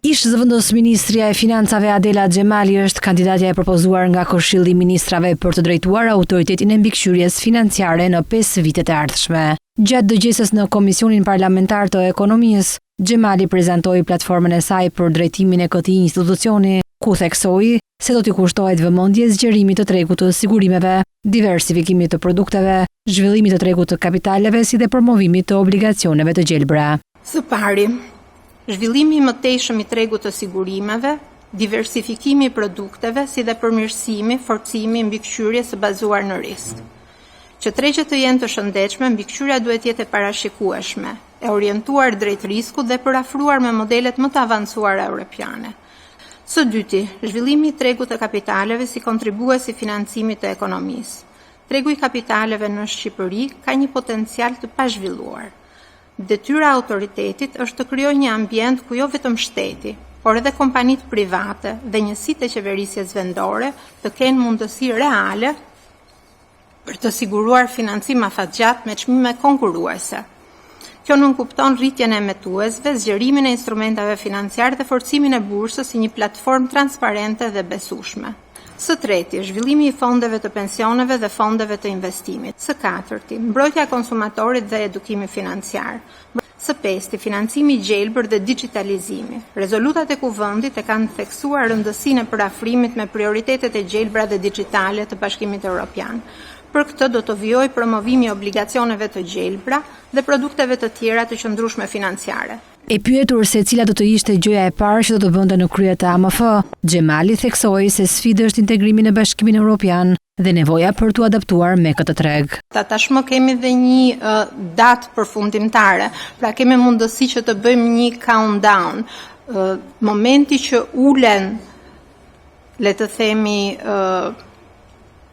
Ish zëvendës Ministria e Financave Adela Xhemali është kandidatja e propozuar nga Këshilli i Ministrave për të drejtuar autoritetin e mbikëqyrjes financiare në 5 vitet e ardhshme. Gjatë dëgjesës në Komisionin Parlamentar të Ekonomisë, Xhemali prezantoi platformën e saj për drejtimin e këtij institucioni, ku theksoi se do t'i kushtohet vëmendje zgjerimit të tregut të sigurimeve, diversifikimit të produkteve, zhvillimit të tregut të kapitaleve si dhe promovimit të obligacioneve të gjelbra. Së pari, zhvillimi i mëtejshëm i tregut të sigurimeve, diversifikimi i produkteve si dhe përmirësimi, forcimi i mbikëqyrjes së bazuar në risk. Që tregjet të jenë të shëndetshme, mbikëqyrja duhet jetë e parashikueshme, e orientuar drejt riskut dhe përafruar me modelet më të avancuara europiane. Së dyti, zhvillimi i tregut të kapitaleve si kontribues i financimit të ekonomisë. Tregu i kapitaleve në Shqipëri ka një potencial të pazhvilluar. Detyra autoritetit është të krijojë një ambient ku jo vetëm shteti, por edhe kompanitë private dhe njësitë e qeverisjes vendore të kenë mundësi reale për të siguruar financim afatgjat me çmime konkurruese. Kjo nuk kupton rritjen e emetuesve, zgjerimin e instrumentave financiare dhe forcimin e bursës si një platformë transparente dhe besueshme. Së treti, zhvillimi i fondeve të pensioneve dhe fondeve të investimit. Së katërti, mbrojtja e konsumatorit dhe edukimi financiar. Së pesti, financimi i gjelbër dhe digitalizimi. Rezolutat e Kuvendit e kanë theksuar rëndësinë e përafrimit me prioritetet e gjelbra dhe digjitale të Bashkimit Evropian. Për këtë do të vijojë promovimi i obligacioneve të gjelbra dhe produkteve të tjera të qëndrueshme financiare. E pyetur se cila do të ishte gjëja e parë që do të bënte në krye të AMF, Xhemali theksoi se sfida është integrimi në Bashkimin Evropian dhe nevoja për t'u adaptuar me këtë treg. Tashmë kemi dhe një datë përfundimtare, pra kemi mundësi që të bëjmë një countdown. Momenti që ulen, le të themi,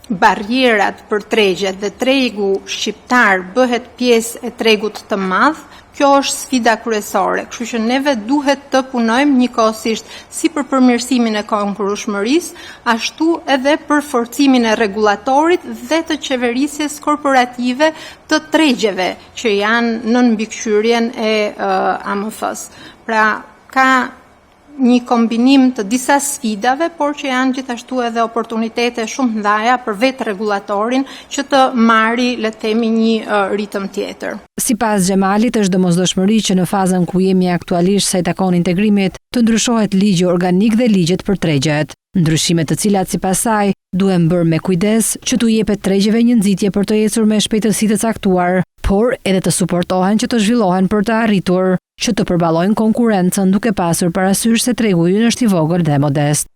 barrierat për tregjet dhe tregu shqiptar bëhet pjesë e tregut të madh, kjo është sfida kryesore, kështu që neve duhet të punojmë njëkohësisht si për përmirësimin e konkurrueshmërisë, ashtu edhe për forcimin e rregullatorit dhe të qeverisjes korporative të tregjeve që janë në mbikëqyrjen e AMF-s. Pra ka një kombinim të disa sfidave, por që janë gjithashtu edhe oportunitete shumë të mëdha për vetë rregullatorin që të marrë, le të themi, një ritëm tjetër. Sipas Xhemalit, është domosdoshmëri që në fazën ku jemi aktualisht sa i takon integrimit, të ndryshohet ligji organik dhe ligjet për tregjet. Ndryshime të cilat sipas saj duhen bërë me kujdes që t'u jepet tregjeve një nxitje për të ecur me shpejtësi të caktuar, por edhe të suportohen që të zhvillohen për të arritur që të përballojnë konkurrencën duke pasur parasysh se tregu i ynë është i vogël dhe modest.